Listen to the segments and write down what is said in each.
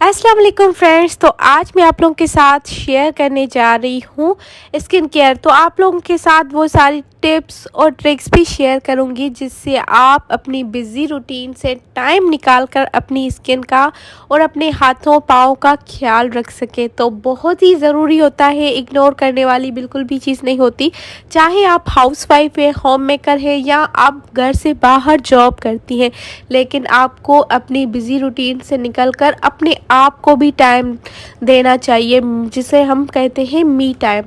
अस्सलाम वालेकुम फ्रेंड्स। तो आज मैं आप लोगों के साथ शेयर करने जा रही हूँ स्किन केयर। तो आप लोगों के साथ वो सारी टिप्स और ट्रिक्स भी शेयर करूँगी जिससे आप अपनी बिज़ी रूटीन से टाइम निकाल कर अपनी स्किन का और अपने हाथों पाँव का ख्याल रख सकें। तो बहुत ही ज़रूरी होता है, इग्नोर करने वाली बिल्कुल भी चीज़ नहीं होती। चाहे आप हाउसवाइफ है, होम मेकर है या आप घर से बाहर जॉब करती हैं, लेकिन आपको अपनी बिज़ी रूटीन से निकल कर अपने आप को भी टाइम देना चाहिए, जिसे हम कहते हैं मी टाइम।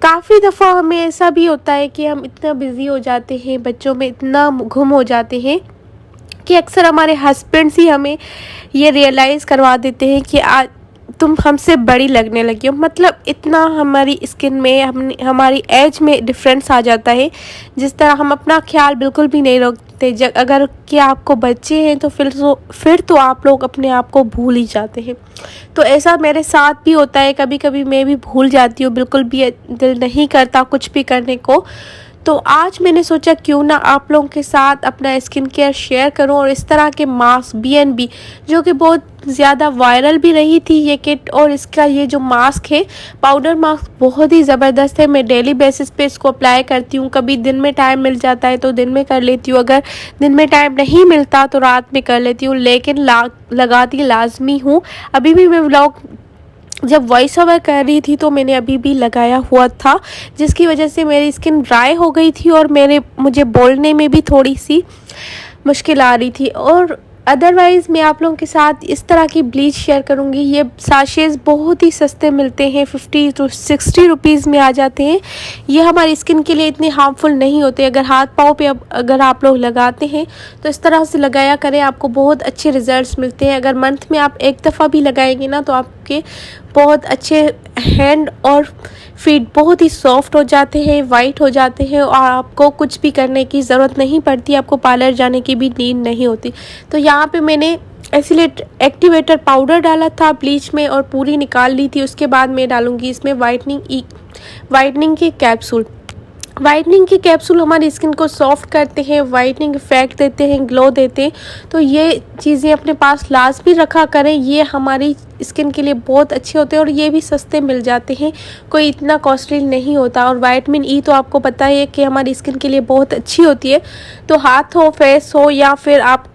काफ़ी दफ़ा हमें ऐसा भी होता है कि हम इतना बिज़ी हो जाते हैं, बच्चों में इतना गुम हो जाते हैं कि अक्सर हमारे हस्बैंड्स ही हमें ये रियलाइज़ करवा देते हैं कि आज तुम हमसे बड़ी लगने लगी हो। मतलब इतना हमारी स्किन में हमारी एज में डिफरेंस आ जाता है, जिस तरह हम अपना ख्याल बिल्कुल भी नहीं रखते। अगर कि आपको बच्चे हैं तो फिर तो आप लोग अपने आप को भूल ही जाते हैं। तो ऐसा मेरे साथ भी होता है, कभी कभी मैं भी भूल जाती हूँ, बिल्कुल भी दिल नहीं करता कुछ भी करने को। तो आज मैंने सोचा क्यों ना आप लोगों के साथ अपना स्किन केयर शेयर करूं और इस तरह के मास्क BNB जो कि बहुत ज़्यादा वायरल भी रही थी ये किट, और इसका ये जो मास्क है, पाउडर मास्क, बहुत ही ज़बरदस्त है। मैं डेली बेसिस पे इसको अप्लाई करती हूँ। कभी दिन में टाइम मिल जाता है तो दिन में कर लेती हूँ, अगर दिन में टाइम नहीं मिलता तो रात में कर लेती हूँ, लेकिन लगाती लाजमी हूँ। अभी भी मैं व्लॉग जब वॉइस ओवर कर रही थी तो मैंने अभी भी लगाया हुआ था, जिसकी वजह से मेरी स्किन ड्राई हो गई थी और मुझे बोलने में भी थोड़ी सी मुश्किल आ रही थी। और अदरवाइज़ मैं आप लोगों के साथ इस तरह की ब्लीच शेयर करूंगी। ये साशेज़ बहुत ही सस्ते मिलते हैं, 50 to 60 रुपीज़ में आ जाते हैं। ये हमारी स्किन के लिए इतने हार्मफुल नहीं होते। अगर हाथ पाँव पे अगर आप लोग लगाते हैं तो इस तरह से लगाया करें, आपको बहुत अच्छे रिजल्ट्स मिलते हैं। अगर मंथ में आप एक दफ़ा भी लगाएंगे ना तो आपके बहुत अच्छे हैंड और फीट बहुत ही सॉफ्ट हो जाते हैं, वाइट हो जाते हैं, और आपको कुछ भी करने की ज़रूरत नहीं पड़ती, आपको पार्लर जाने की भी नीड नहीं होती। तो यहाँ पे मैंने एसिलेट एक्टिवेटर पाउडर डाला था ब्लीच में और पूरी निकाल ली थी। उसके बाद मैं डालूँगी इसमें वाइटनिंग के कैप्सूल। वाइटनिंग के कैप्सूल हमारी स्किन को सॉफ्ट करते हैं, वाइटनिंग इफेक्ट देते हैं, ग्लो देते हैं। तो ये चीज़ें अपने पास लाजमी रखा करें, ये हमारी स्किन के लिए बहुत अच्छे होते हैं और ये भी सस्ते मिल जाते हैं, कोई इतना कॉस्टली नहीं होता। और विटामिन E तो आपको पता है कि हमारी स्किन के लिए बहुत अच्छी होती है। तो हाथ हो, फेस हो, या फिर आप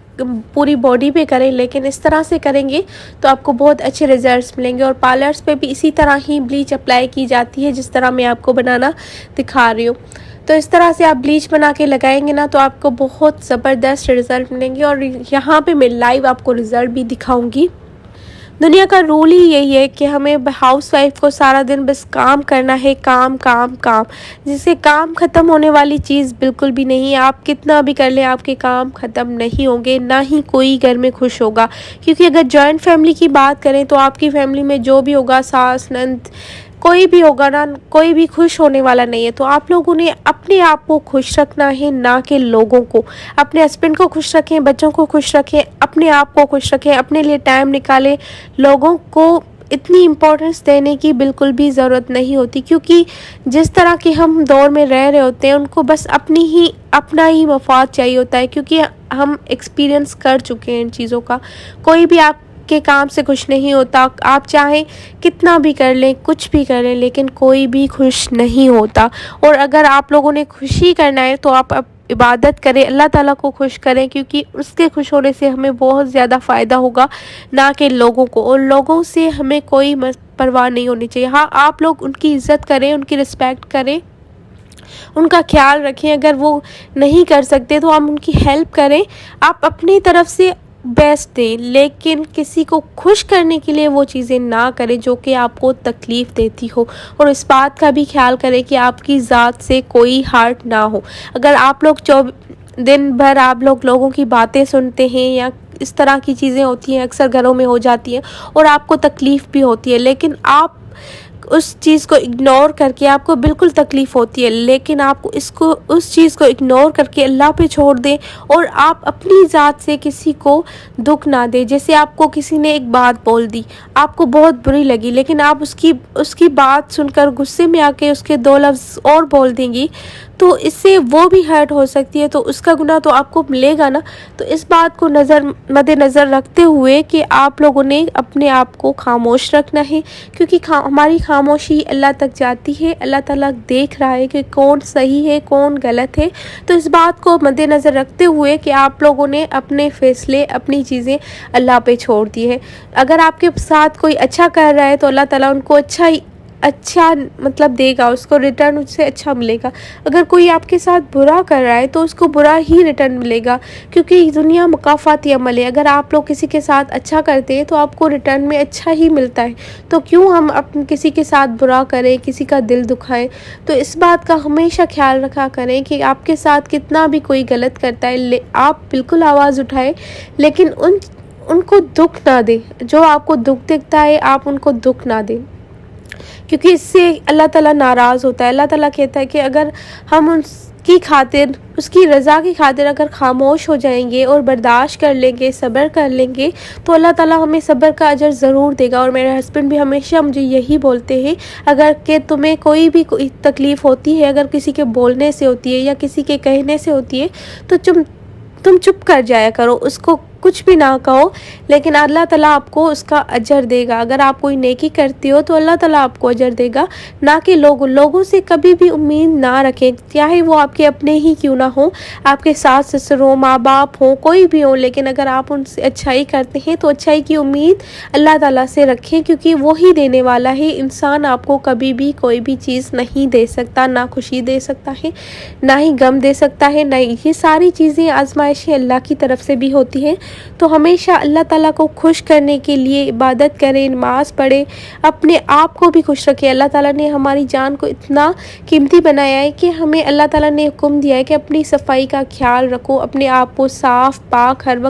पूरी बॉडी पे करें, लेकिन इस तरह से करेंगे तो आपको बहुत अच्छे रिजल्ट्स मिलेंगे। और पार्लर्स पे भी इसी तरह ही ब्लीच अप्लाई की जाती है, जिस तरह मैं आपको बनाना दिखा रही हूँ। तो इस तरह से आप ब्लीच बना के लगाएंगे ना तो आपको बहुत ज़बरदस्त रिज़ल्ट मिलेंगे। और यहाँ पे मैं लाइव आपको रिज़ल्ट भी दिखाऊंगी। दुनिया का रूल ही यही है कि हमें हाउसवाइफ को सारा दिन बस काम करना है, काम काम काम, जिससे काम ख़त्म होने वाली चीज़ बिल्कुल भी नहीं है। आप कितना भी कर लें, आपके काम ख़त्म नहीं होंगे, ना ही कोई घर में खुश होगा। क्योंकि अगर जॉइंट फैमिली की बात करें तो आपकी फैमिली में जो भी होगा, सास नंद कोई भी होगा ना, कोई भी खुश होने वाला नहीं है। तो आप लोगों ने अपने आप को खुश रखना है, ना कि लोगों को। अपने हस्बैंड को खुश रखें, बच्चों को खुश रखें, अपने आप को खुश रखें, अपने लिए टाइम निकालें। लोगों को इतनी इम्पोर्टेंस देने की बिल्कुल भी ज़रूरत नहीं होती, क्योंकि जिस तरह के हम दौर में रह रहे होते हैं उनको बस अपना ही मफाद चाहिए होता है, क्योंकि हम एक्सपीरियंस कर चुके हैं इन चीज़ों का। कोई भी आप के काम से खुश नहीं होता, आप चाहें कितना भी कर लें, कुछ भी कर लें, लेकिन कोई भी खुश नहीं होता। और अगर आप लोगों ने खुशी करना है तो आप इबादत करें, अल्लाह ताला को खुश करें, क्योंकि उसके खुश होने से हमें बहुत ज़्यादा फ़ायदा होगा, ना कि लोगों को। और लोगों से हमें कोई परवाह नहीं होनी चाहिए। हाँ, आप लोग उनकी इज़्ज़त करें, उनकी रिस्पेक्ट करें, उनका ख्याल रखें। अगर वो नहीं कर सकते तो आप उनकी हेल्प करें, आप अपनी तरफ से बेस्ट दें, लेकिन किसी को खुश करने के लिए वो चीज़ें ना करें जो कि आपको तकलीफ़ देती हो। और इस बात का भी ख्याल करें कि आपकी ज़ात से कोई हार्ट ना हो। अगर आप लोग दिन भर आप लोगों की बातें सुनते हैं या इस तरह की चीज़ें होती हैं, अक्सर घरों में हो जाती हैं और आपको तकलीफ़ भी होती है, लेकिन आप उस चीज़ को इग्नोर करके, आपको बिल्कुल तकलीफ़ होती है, लेकिन आपको उस चीज़ को इग्नोर करके अल्लाह पे छोड़ दें और आप अपनी ज़ात से किसी को दुख ना दें। जैसे आपको किसी ने एक बात बोल दी, आपको बहुत बुरी लगी, लेकिन आप उसकी बात सुनकर गुस्से में आके उसके 2 लफ्ज़ और बोल देंगी, तो इससे वो भी हर्ट हो सकती है, तो उसका गुनाह तो आपको मिलेगा ना। तो इस बात को मद्देनज़र रखते हुए कि आप लोगों ने अपने आप को खामोश रखना है, क्योंकि हमारी खामोशी अल्लाह तक जाती है। अल्लाह ताला देख रहा है कि कौन सही है कौन गलत है। तो इस बात को मद्देनज़र रखते हुए कि आप लोगों ने अपने फ़ैसले अपनी चीज़ें अल्लाह पे छोड़ दी है। अगर आपके साथ कोई अच्छा कर रहा है तो अल्लाह ताला उनको अच्छा मतलब देगा, उसको रिटर्न उससे अच्छा मिलेगा। अगर कोई आपके साथ बुरा कर रहा है तो उसको बुरा ही रिटर्न मिलेगा, क्योंकि दुनिया मुकाफ़ाती अमल है। अगर आप लोग किसी के साथ अच्छा करते हैं तो आपको रिटर्न में अच्छा ही मिलता है। तो क्यों हम किसी के साथ बुरा करें, किसी का दिल दुखाएं। तो इस बात का हमेशा ख्याल रखा करें कि आपके साथ कितना भी कोई गलत करता है, आप बिल्कुल आवाज़ उठाएं, लेकिन उनको दुख ना दें। जो आपको दुख दिखता है आप उनको दुख ना दें, क्योंकि इससे अल्लाह ताला नाराज़ होता है। अल्लाह ताला कहता है कि अगर हम उसकी खातिर, उसकी रज़ा की खातिर अगर खामोश हो जाएंगे और बर्दाश्त कर लेंगे, सब्र कर लेंगे, तो अल्लाह ताला हमें सब्र का अजर ज़रूर देगा। और मेरे हस्बैंड भी हमेशा मुझे यही बोलते हैं, अगर कि तुम्हें कोई तकलीफ़ होती है, अगर किसी के बोलने से होती है या किसी के कहने से होती है, तो तुम चुप कर जाया करो, उसको कुछ भी ना कहो, लेकिन अल्लाह ताला आपको उसका अजर देगा। अगर आप कोई नेकी करते हो तो अल्लाह ताला आपको अजर देगा, ना कि लोगों से कभी भी उम्मीद ना रखें, चाहे वो आपके अपने ही क्यों ना हो, आपके सास ससुर हो, माँ बाप हो, कोई भी हो। लेकिन अगर आप उनसे अच्छाई करते हैं तो अच्छाई की उम्मीद अल्लाह ताला से रखें, क्योंकि वो ही देने वाला है। इंसान आपको कभी भी कोई भी चीज़ नहीं दे सकता, ना खुशी दे सकता है, ना ही गम दे सकता है, ना ये सारी चीज़ें आजमाइशें अल्लाह की तरफ से भी होती हैं। तो हमेशा अल्लाह ताला को खुश करने के लिए इबादत करें, नमाज़ पढ़ें, अपने आप को भी खुश रखें। अल्लाह ताला ने हमारी जान को इतना कीमती बनाया है कि हमें अल्लाह ताला ने हुक्म दिया है कि अपनी सफाई का ख्याल रखो, अपने आप को साफ़ पाक हर वक्त